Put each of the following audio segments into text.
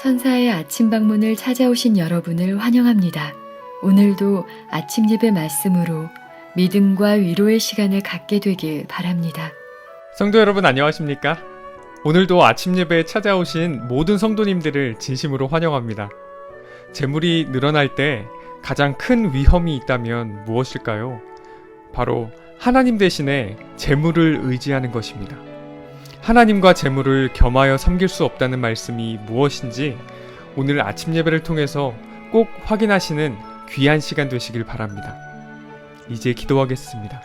천사의 아침 방문을 찾아오신 여러분을 환영합니다. 오늘도 아침 예배 말씀으로 믿음과 위로의 시간을 갖게 되길 바랍니다. 성도 여러분 안녕하십니까? 오늘도 아침 예배에 찾아오신 모든 성도님들을 진심으로 환영합니다. 재물이 늘어날 때 가장 큰 위험이 있다면 무엇일까요? 바로 하나님 대신에 재물을 의지하는 것입니다. 하나님과 재물을 겸하여 섬길 수 없다는 말씀이 무엇인지 오늘 아침 예배를 통해서 꼭 확인하시는 귀한 시간 되시길 바랍니다. 이제 기도하겠습니다.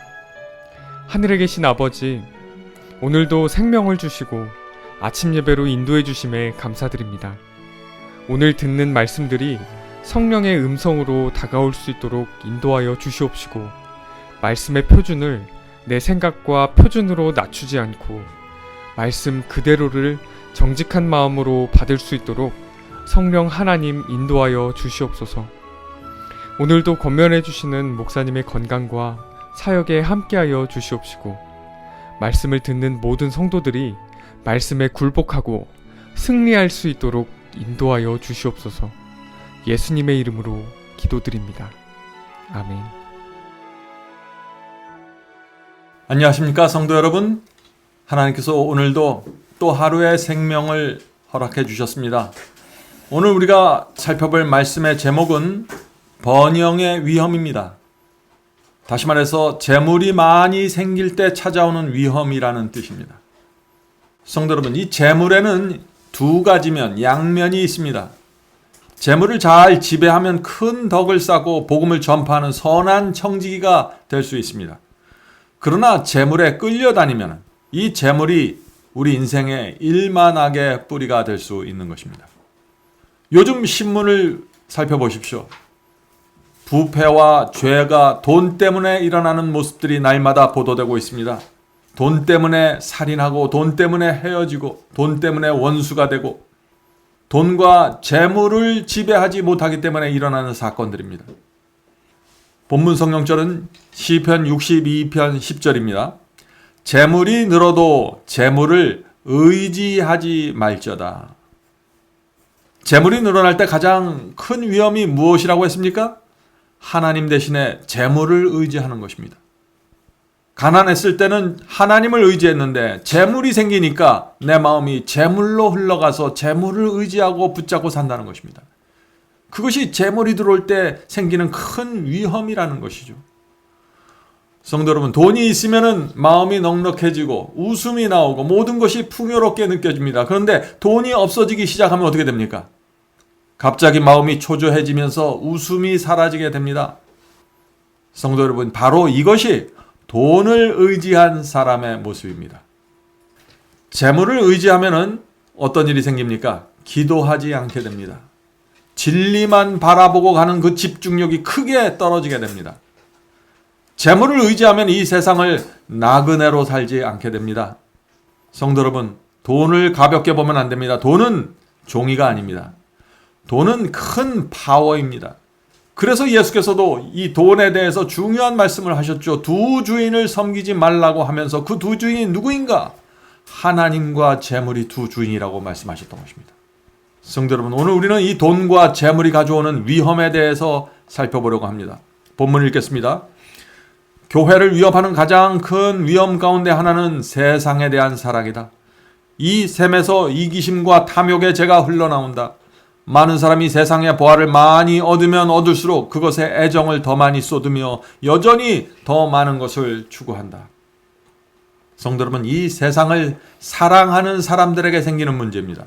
하늘에 계신 아버지, 오늘도 생명을 주시고 아침 예배로 인도해 주심에 감사드립니다. 오늘 듣는 말씀들이 성령의 음성으로 다가올 수 있도록 인도하여 주시옵시고, 말씀의 표준을 내 생각과 표준으로 낮추지 않고 말씀 그대로를 정직한 마음으로 받을 수 있도록 성령 하나님 인도하여 주시옵소서. 오늘도 권면해 주시는 목사님의 건강과 사역에 함께하여 주시옵시고, 말씀을 듣는 모든 성도들이 말씀에 굴복하고 승리할 수 있도록 인도하여 주시옵소서. 예수님의 이름으로 기도드립니다. 아멘. 안녕하십니까 성도 여러분. 하나님께서 오늘도 또 하루의 생명을 허락해 주셨습니다. 오늘 우리가 살펴볼 말씀의 제목은 번영의 위험입니다. 다시 말해서 재물이 많이 생길 때 찾아오는 위험이라는 뜻입니다. 성도 여러분, 이 재물에는 두 가지 면, 양면이 있습니다. 재물을 잘 지배하면 큰 덕을 쌓고 복음을 전파하는 선한 청지기가 될 수 있습니다. 그러나 재물에 끌려다니면 이 재물이 우리 인생의 일만하게 뿌리가 될 수 있는 것입니다. 요즘 신문을 살펴보십시오. 부패와 죄가 돈 때문에 일어나는 모습들이 날마다 보도되고 있습니다. 돈 때문에 살인하고 돈 때문에 헤어지고 돈 때문에 원수가 되고 돈과 재물을 지배하지 못하기 때문에 일어나는 사건들입니다. 본문 성경절은 시편 62편 10절입니다. 재물이 늘어도 재물을 의지하지 말지어다. 재물이 늘어날 때 가장 큰 위험이 무엇이라고 했습니까? 하나님 대신에 재물을 의지하는 것입니다. 가난했을 때는 하나님을 의지했는데 재물이 생기니까 내 마음이 재물로 흘러가서 재물을 의지하고 붙잡고 산다는 것입니다. 그것이 재물이 들어올 때 생기는 큰 위험이라는 것이죠. 성도 여러분, 돈이 있으면 마음이 넉넉해지고 웃음이 나오고 모든 것이 풍요롭게 느껴집니다. 그런데 돈이 없어지기 시작하면 어떻게 됩니까? 갑자기 마음이 초조해지면서 웃음이 사라지게 됩니다. 성도 여러분, 바로 이것이 돈을 의지한 사람의 모습입니다. 재물을 의지하면 어떤 일이 생깁니까? 기도하지 않게 됩니다. 진리만 바라보고 가는 그 집중력이 크게 떨어지게 됩니다. 재물을 의지하면 이 세상을 나그네로 살지 않게 됩니다. 성도 여러분, 돈을 가볍게 보면 안 됩니다. 돈은 종이가 아닙니다. 돈은 큰 파워입니다. 그래서 예수께서도 이 돈에 대해서 중요한 말씀을 하셨죠. 두 주인을 섬기지 말라고 하면서 그 두 주인이 누구인가? 하나님과 재물이 두 주인이라고 말씀하셨던 것입니다. 성도 여러분, 오늘 우리는 이 돈과 재물이 가져오는 위험에 대해서 살펴보려고 합니다. 본문을 읽겠습니다. 교회를 위협하는 가장 큰 위험 가운데 하나는 세상에 대한 사랑이다. 이 셈에서 이기심과 탐욕의 죄가 흘러나온다. 많은 사람이 세상의 보화를 많이 얻으면 얻을수록 그것에 애정을 더 많이 쏟으며 여전히 더 많은 것을 추구한다. 성도 여러분, 이 세상을 사랑하는 사람들에게 생기는 문제입니다.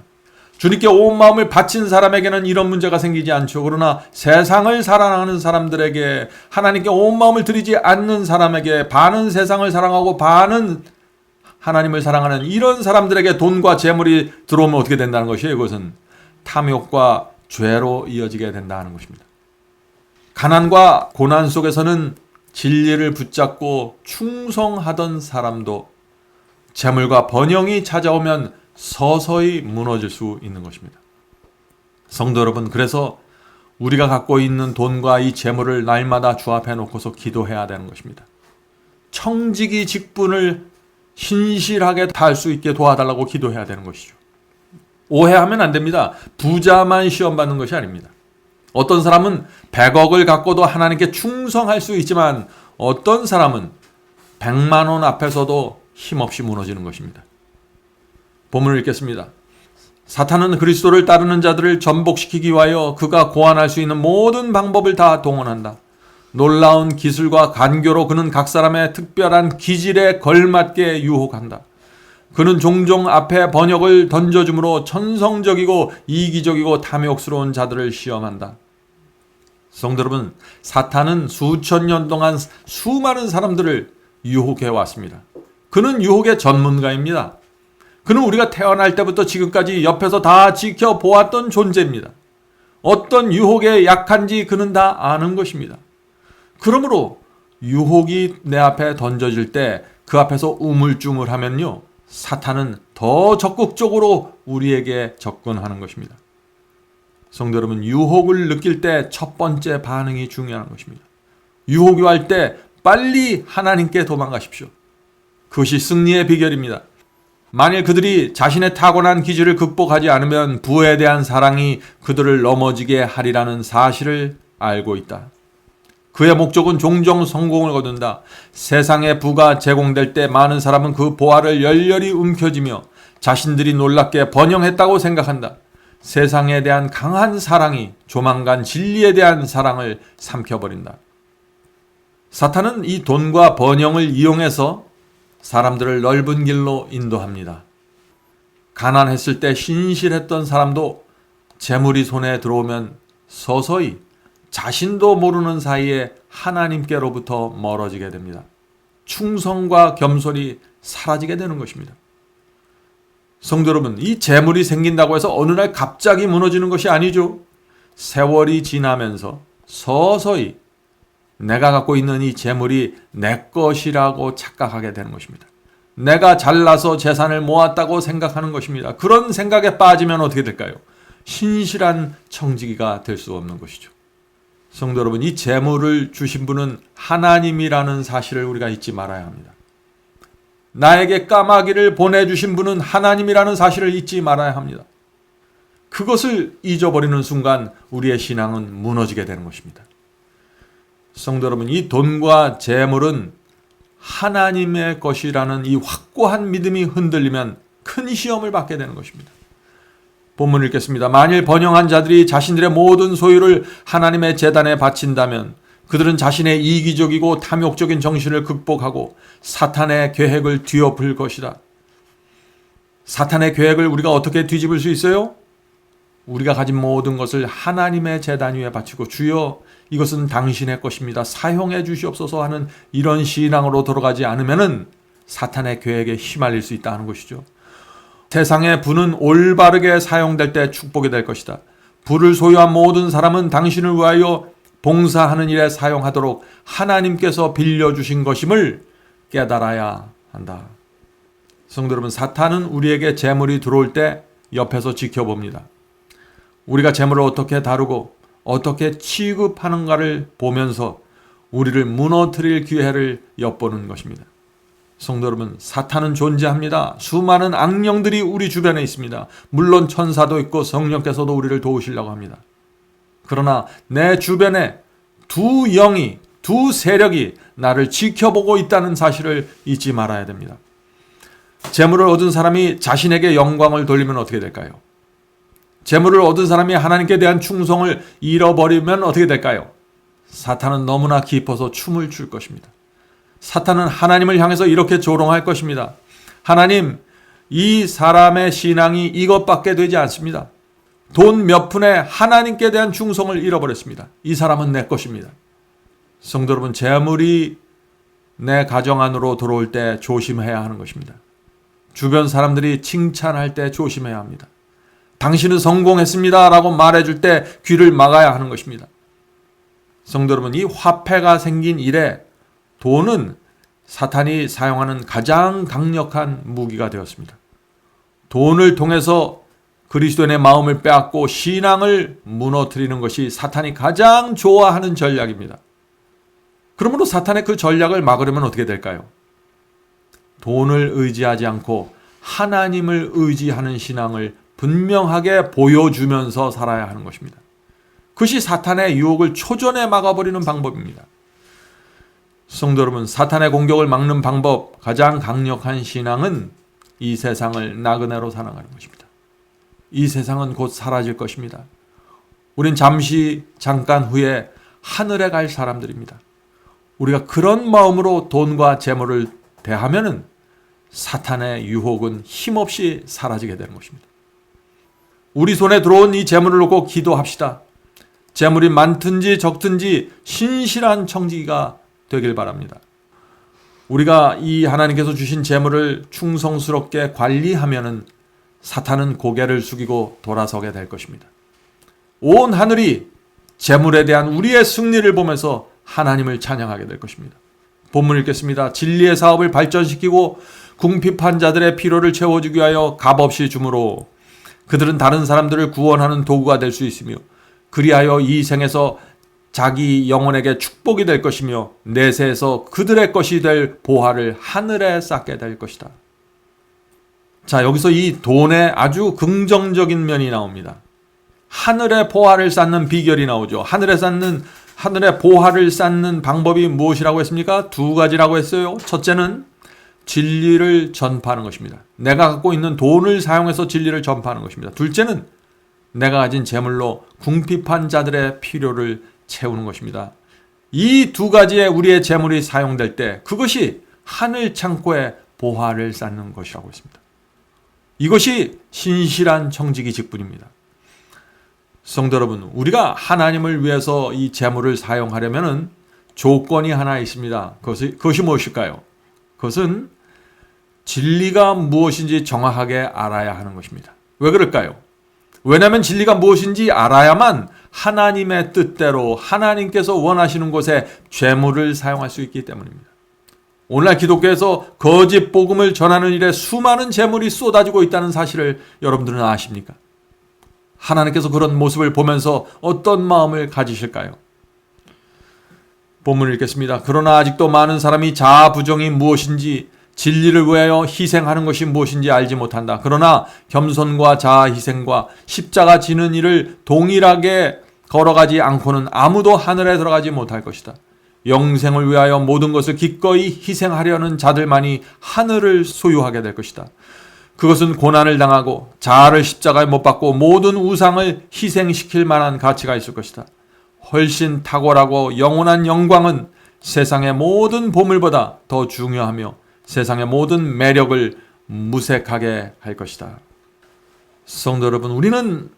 주님께 온 마음을 바친 사람에게는 이런 문제가 생기지 않죠. 그러나 세상을 사랑하는 사람들에게, 하나님께 온 마음을 들이지 않는 사람에게, 반은 세상을 사랑하고 반은 하나님을 사랑하는 이런 사람들에게 돈과 재물이 들어오면 어떻게 된다는 것이에요? 이것은 탐욕과 죄로 이어지게 된다는 것입니다. 가난과 고난 속에서는 진리를 붙잡고 충성하던 사람도 재물과 번영이 찾아오면 서서히 무너질 수 있는 것입니다. 성도 여러분, 그래서 우리가 갖고 있는 돈과 이 재물을 날마다 주 앞에 놓고서 기도해야 되는 것입니다. 청지기 직분을 신실하게 다할 수 있게 도와달라고 기도해야 되는 것이죠. 오해하면 안 됩니다. 부자만 시험 받는 것이 아닙니다. 어떤 사람은 100억을 갖고도 하나님께 충성할 수 있지만 어떤 사람은 100만 원 앞에서도 힘없이 무너지는 것입니다. 본문을 읽겠습니다. 사탄은 그리스도를 따르는 자들을 전복시키기 위하여 그가 고안할 수 있는 모든 방법을 다 동원한다. 놀라운 기술과 간교로 그는 각 사람의 특별한 기질에 걸맞게 유혹한다. 그는 종종 앞에 번역을 던져주므로 천성적이고 이기적이고 탐욕스러운 자들을 시험한다. 성도 여러분, 사탄은 수천 년 동안 수많은 사람들을 유혹해 왔습니다. 그는 유혹의 전문가입니다. 그는 우리가 태어날 때부터 지금까지 옆에서 다 지켜보았던 존재입니다. 어떤 유혹에 약한지 그는 다 아는 것입니다. 그러므로 유혹이 내 앞에 던져질 때 그 앞에서 우물쭈물하면요, 사탄은 더 적극적으로 우리에게 접근하는 것입니다. 성도 여러분, 유혹을 느낄 때 첫 번째 반응이 중요한 것입니다. 유혹이 올 때 빨리 하나님께 도망가십시오. 그것이 승리의 비결입니다. 만일 그들이 자신의 타고난 기질을 극복하지 않으면 부에 대한 사랑이 그들을 넘어지게 하리라는 사실을 알고 있다. 그의 목적은 종종 성공을 거둔다. 세상에 부가 제공될 때 많은 사람은 그 보화를 열렬히 움켜쥐며 자신들이 놀랍게 번영했다고 생각한다. 세상에 대한 강한 사랑이 조만간 진리에 대한 사랑을 삼켜버린다. 사탄은 이 돈과 번영을 이용해서 사람들을 넓은 길로 인도합니다. 가난했을 때 신실했던 사람도 재물이 손에 들어오면 서서히 자신도 모르는 사이에 하나님께로부터 멀어지게 됩니다. 충성과 겸손이 사라지게 되는 것입니다. 성도 여러분, 이 재물이 생긴다고 해서 어느 날 갑자기 무너지는 것이 아니죠. 세월이 지나면서 서서히 내가 갖고 있는 이 재물이 내 것이라고 착각하게 되는 것입니다. 내가 잘나서 재산을 모았다고 생각하는 것입니다. 그런 생각에 빠지면 어떻게 될까요? 신실한 청지기가 될 수 없는 것이죠. 성도 여러분, 이 재물을 주신 분은 하나님이라는 사실을 우리가 잊지 말아야 합니다. 나에게 까마귀를 보내주신 분은 하나님이라는 사실을 잊지 말아야 합니다. 그것을 잊어버리는 순간 우리의 신앙은 무너지게 되는 것입니다. 성도 여러분, 이 돈과 재물은 하나님의 것이라는 이 확고한 믿음이 흔들리면 큰 시험을 받게 되는 것입니다. 본문 읽겠습니다. 만일 번영한 자들이 자신들의 모든 소유를 하나님의 제단에 바친다면 그들은 자신의 이기적이고 탐욕적인 정신을 극복하고 사탄의 계획을 뒤엎을 것이다. 사탄의 계획을 우리가 어떻게 뒤집을 수 있어요? 우리가 가진 모든 것을 하나님의 제단 위에 바치고 주여 이것은 당신의 것입니다. 사용해 주시옵소서 하는 이런 신앙으로 돌아가지 않으면은 사탄의 계획에 휘말릴 수 있다는 것이죠. 세상의 부는 올바르게 사용될 때 축복이 될 것이다. 부를 소유한 모든 사람은 당신을 위하여 봉사하는 일에 사용하도록 하나님께서 빌려주신 것임을 깨달아야 한다. 성도 여러분, 사탄은 우리에게 재물이 들어올 때 옆에서 지켜봅니다. 우리가 재물을 어떻게 다루고 어떻게 취급하는가를 보면서 우리를 무너뜨릴 기회를 엿보는 것입니다. 성도 여러분, 사탄은 존재합니다. 수많은 악령들이 우리 주변에 있습니다. 물론 천사도 있고 성령께서도 우리를 도우시려고 합니다. 그러나 내 주변에 두 영이, 두 세력이 나를 지켜보고 있다는 사실을 잊지 말아야 됩니다. 재물을 얻은 사람이 자신에게 영광을 돌리면 어떻게 될까요? 재물을 얻은 사람이 하나님께 대한 충성을 잃어버리면 어떻게 될까요? 사탄은 너무나 깊어서 춤을 출 것입니다. 사탄은 하나님을 향해서 이렇게 조롱할 것입니다. 하나님, 이 사람의 신앙이 이것밖에 되지 않습니다. 돈 몇 푼에 하나님께 대한 충성을 잃어버렸습니다. 이 사람은 내 것입니다. 성도 여러분, 재물이 내 가정 안으로 들어올 때 조심해야 하는 것입니다. 주변 사람들이 칭찬할 때 조심해야 합니다. 당신은 성공했습니다 라고 말해줄 때 귀를 막아야 하는 것입니다. 성도 여러분, 이 화폐가 생긴 이래 돈은 사탄이 사용하는 가장 강력한 무기가 되었습니다. 돈을 통해서 그리스도인의 마음을 빼앗고 신앙을 무너뜨리는 것이 사탄이 가장 좋아하는 전략입니다. 그러므로 사탄의 그 전략을 막으려면 어떻게 될까요? 돈을 의지하지 않고 하나님을 의지하는 신앙을 분명하게 보여주면서 살아야 하는 것입니다. 그것이 사탄의 유혹을 초전에 막아버리는 방법입니다. 성도 여러분, 사탄의 공격을 막는 방법, 가장 강력한 신앙은 이 세상을 나그네로 살아가는 것입니다. 이 세상은 곧 사라질 것입니다. 우린 잠깐 후에 하늘에 갈 사람들입니다. 우리가 그런 마음으로 돈과 재물을 대하면은 사탄의 유혹은 힘없이 사라지게 되는 것입니다. 우리 손에 들어온 이 재물을 놓고 기도합시다. 재물이 많든지 적든지 신실한 청지기가 되길 바랍니다. 우리가 이 하나님께서 주신 재물을 충성스럽게 관리하면은 사탄은 고개를 숙이고 돌아서게 될 것입니다. 온 하늘이 재물에 대한 우리의 승리를 보면서 하나님을 찬양하게 될 것입니다. 본문 읽겠습니다. 진리의 사업을 발전시키고 궁핍한 자들의 필요를 채워주기 위하여 값없이 주므로 그들은 다른 사람들을 구원하는 도구가 될 수 있으며 그리하여 이 생에서 자기 영혼에게 축복이 될 것이며 내세에서 그들의 것이 될 보화를 하늘에 쌓게 될 것이다. 자, 여기서 이 돈의 아주 긍정적인 면이 나옵니다. 하늘의 보화를 쌓는 비결이 나오죠. 하늘의 보화를 쌓는 방법이 무엇이라고 했습니까? 두 가지라고 했어요. 첫째는 진리를 전파하는 것입니다. 내가 갖고 있는 돈을 사용해서 진리를 전파하는 것입니다. 둘째는 내가 가진 재물로 궁핍한 자들의 필요를 채우는 것입니다. 이 두 가지에 우리의 재물이 사용될 때 그것이 하늘 창고에 보화를 쌓는 것이라고 했습니다. 이것이 신실한 청지기 직분입니다. 성도 여러분, 우리가 하나님을 위해서 이 재물을 사용하려면 조건이 하나 있습니다. 그것이 무엇일까요? 그것은 진리가 무엇인지 정확하게 알아야 하는 것입니다. 왜 그럴까요? 왜냐하면 진리가 무엇인지 알아야만 하나님의 뜻대로 하나님께서 원하시는 곳에 재물을 사용할 수 있기 때문입니다. 오늘날 기독교에서 거짓 복음을 전하는 일에 수많은 재물이 쏟아지고 있다는 사실을 여러분들은 아십니까? 하나님께서 그런 모습을 보면서 어떤 마음을 가지실까요? 본문을 읽겠습니다. 그러나 아직도 많은 사람이 자아 부정이 무엇인지 진리를 위하여 희생하는 것이 무엇인지 알지 못한다. 그러나 겸손과 자아 희생과 십자가 지는 일을 동일하게 걸어가지 않고는 아무도 하늘에 들어가지 못할 것이다. 영생을 위하여 모든 것을 기꺼이 희생하려는 자들만이 하늘을 소유하게 될 것이다. 그것은 고난을 당하고 자아를 십자가에 못 박고 모든 우상을 희생시킬 만한 가치가 있을 것이다. 훨씬 탁월하고 영원한 영광은 세상의 모든 보물보다 더 중요하며 세상의 모든 매력을 무색하게 할 것이다. 성도 여러분, 우리는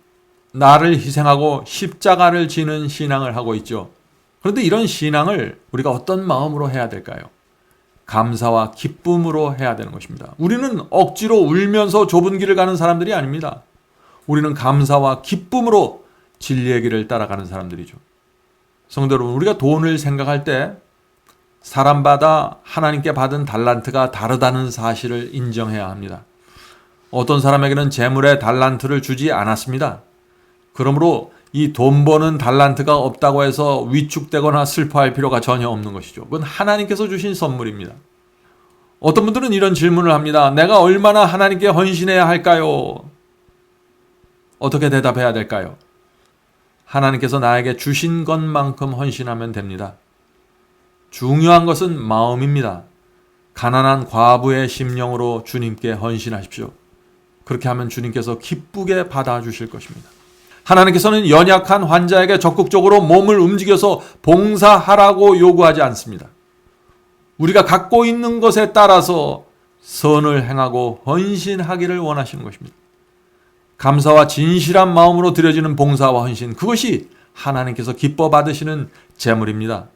나를 희생하고 십자가를 지는 신앙을 하고 있죠. 그런데 이런 신앙을 우리가 어떤 마음으로 해야 될까요? 감사와 기쁨으로 해야 되는 것입니다. 우리는 억지로 울면서 좁은 길을 가는 사람들이 아닙니다. 우리는 감사와 기쁨으로 진리의 길을 따라가는 사람들이죠. 성도 여러분, 우리가 돈을 생각할 때 사람마다 하나님께 받은 달란트가 다르다는 사실을 인정해야 합니다. 어떤 사람에게는 재물의 달란트를 주지 않았습니다. 그러므로 이 돈 버는 달란트가 없다고 해서 위축되거나 슬퍼할 필요가 전혀 없는 것이죠. 그건 하나님께서 주신 선물입니다. 어떤 분들은 이런 질문을 합니다. 내가 얼마나 하나님께 헌신해야 할까요? 어떻게 대답해야 될까요? 하나님께서 나에게 주신 것만큼 헌신하면 됩니다. 중요한 것은 마음입니다. 가난한 과부의 심령으로 주님께 헌신하십시오. 그렇게 하면 주님께서 기쁘게 받아주실 것입니다. 하나님께서는 연약한 환자에게 적극적으로 몸을 움직여서 봉사하라고 요구하지 않습니다. 우리가 갖고 있는 것에 따라서 선을 행하고 헌신하기를 원하시는 것입니다. 감사와 진실한 마음으로 드려지는 봉사와 헌신, 그것이 하나님께서 기뻐 받으시는 재물입니다.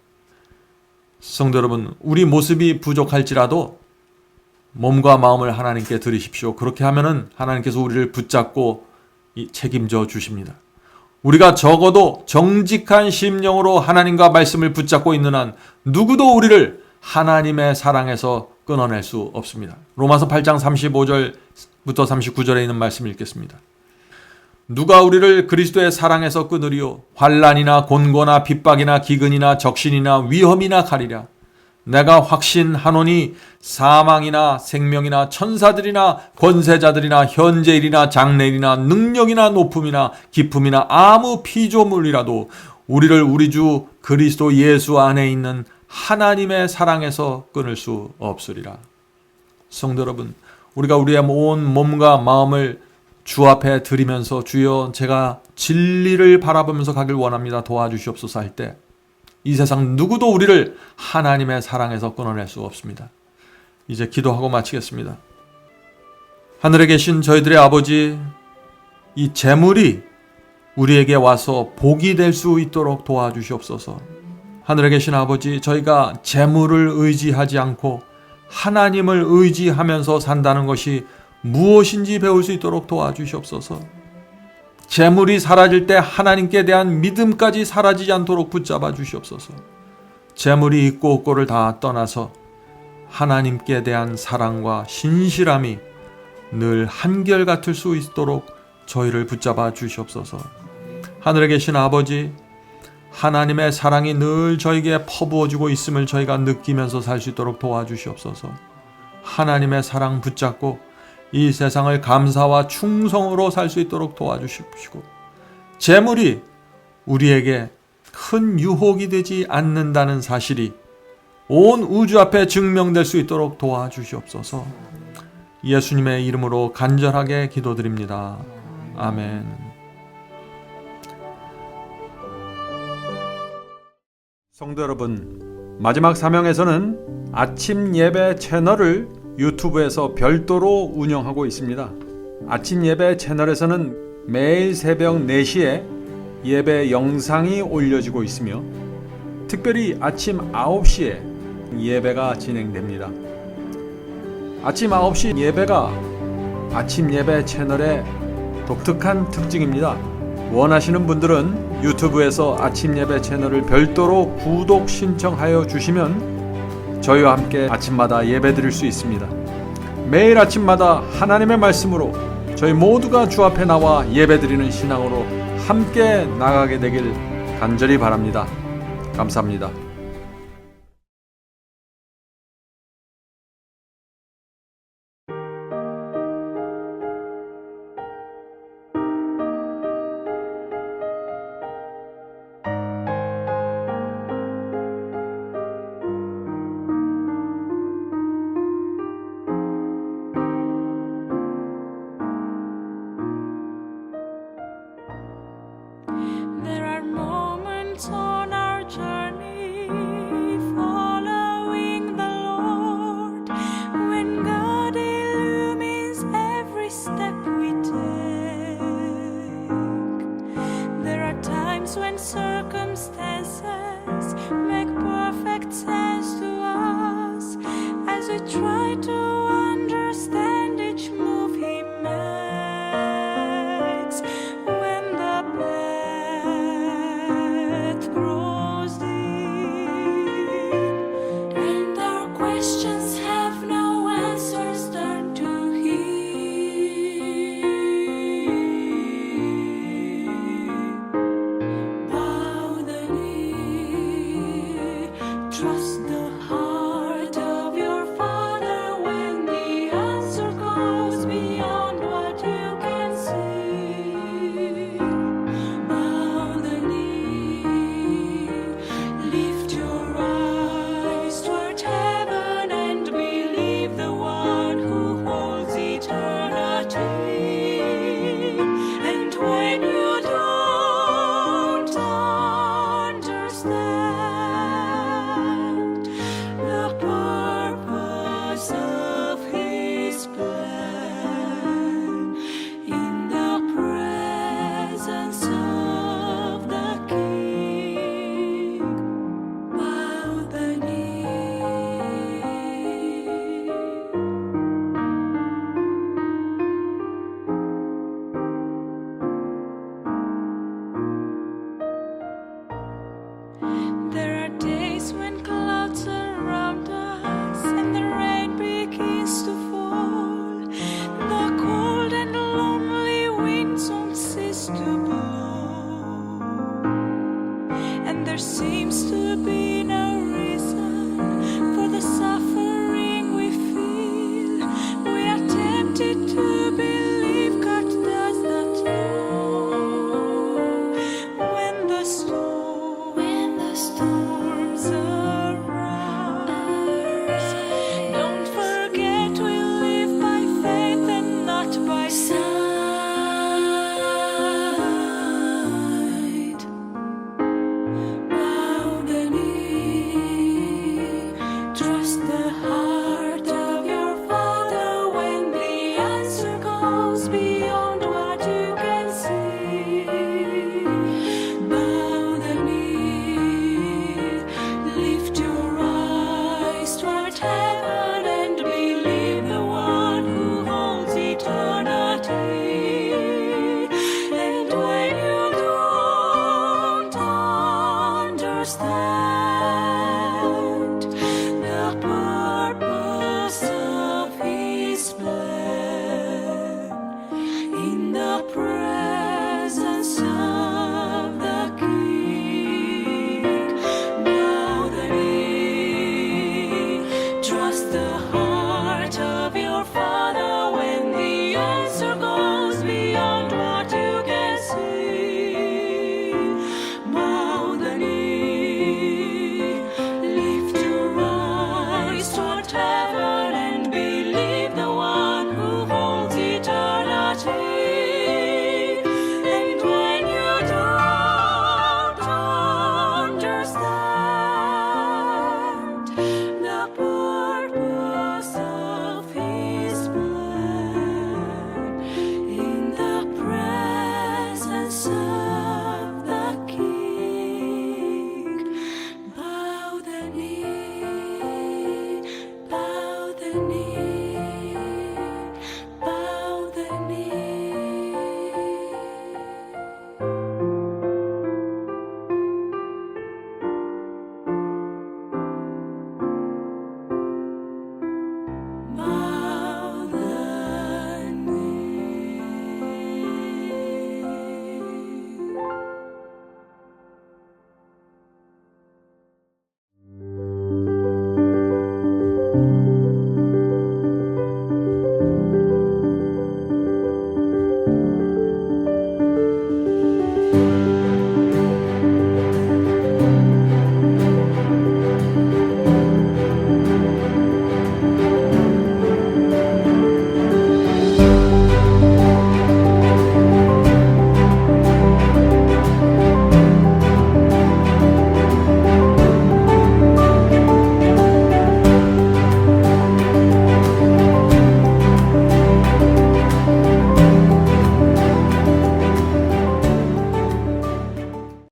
성도 여러분, 우리 모습이 부족할지라도 몸과 마음을 하나님께 드리십시오. 그렇게 하면은 하나님께서 우리를 붙잡고 책임져 주십니다. 우리가 적어도 정직한 심령으로 하나님과 말씀을 붙잡고 있는 한 누구도 우리를 하나님의 사랑에서 끊어낼 수 없습니다. 로마서 8장 35절부터 39절에 있는 말씀을 읽겠습니다. 누가 우리를 그리스도의 사랑에서 끊으리요? 환난이나 곤고나 핍박이나 기근이나 적신이나 위험이나 가리랴. 내가 확신하노니 사망이나 생명이나 천사들이나 권세자들이나 현재일이나 장래일이나 능력이나 높음이나 깊음이나 아무 피조물이라도 우리를 우리 주 그리스도 예수 안에 있는 하나님의 사랑에서 끊을 수 없으리라. 성도 여러분, 우리가 우리의 온 몸과 마음을 주 앞에 드리면서 주여 제가 진리를 바라보면서 가길 원합니다. 도와주시옵소서 할 때 이 세상 누구도 우리를 하나님의 사랑에서 끊어낼 수 없습니다. 이제 기도하고 마치겠습니다. 하늘에 계신 저희들의 아버지, 이 재물이 우리에게 와서 복이 될 수 있도록 도와주시옵소서. 하늘에 계신 아버지, 저희가 재물을 의지하지 않고 하나님을 의지하면서 산다는 것이 무엇인지 배울 수 있도록 도와주시옵소서. 재물이 사라질 때 하나님께 대한 믿음까지 사라지지 않도록 붙잡아 주시옵소서. 재물이 있고 없고를 다 떠나서 하나님께 대한 사랑과 신실함이 늘 한결같을 수 있도록 저희를 붙잡아 주시옵소서. 하늘에 계신 아버지, 하나님의 사랑이 늘 저에게 퍼부어지고 있음을 저희가 느끼면서 살 수 있도록 도와주시옵소서. 하나님의 사랑 붙잡고 이 세상을 감사와 충성으로 살 수 있도록 도와주시고, 재물이 우리에게 큰 유혹이 되지 않는다는 사실이 온 우주 앞에 증명될 수 있도록 도와주시옵소서. 예수님의 이름으로 간절하게 기도드립니다. 아멘. 성도 여러분, 마지막 사명에서는 아침 예배 채널을 유튜브에서 별도로 운영하고 있습니다. 아침 예배 채널에서는 매일 새벽 4시에 예배 영상이 올려지고 있으며 특별히 아침 9시에 예배가 진행됩니다. 아침 9시 예배가 아침 예배 채널의 독특한 특징입니다. 원하시는 분들은 유튜브에서 아침 예배 채널을 별도로 구독 신청하여 주시면 저희와 함께 아침마다 예배드릴 수 있습니다. 매일 아침마다 하나님의 말씀으로 저희 모두가 주 앞에 나와 예배드리는 신앙으로 함께 나가게 되길 간절히 바랍니다. 감사합니다. There are moments on our journey following the Lord when God illumines every step we take. There are times when circumstances make perfect sense.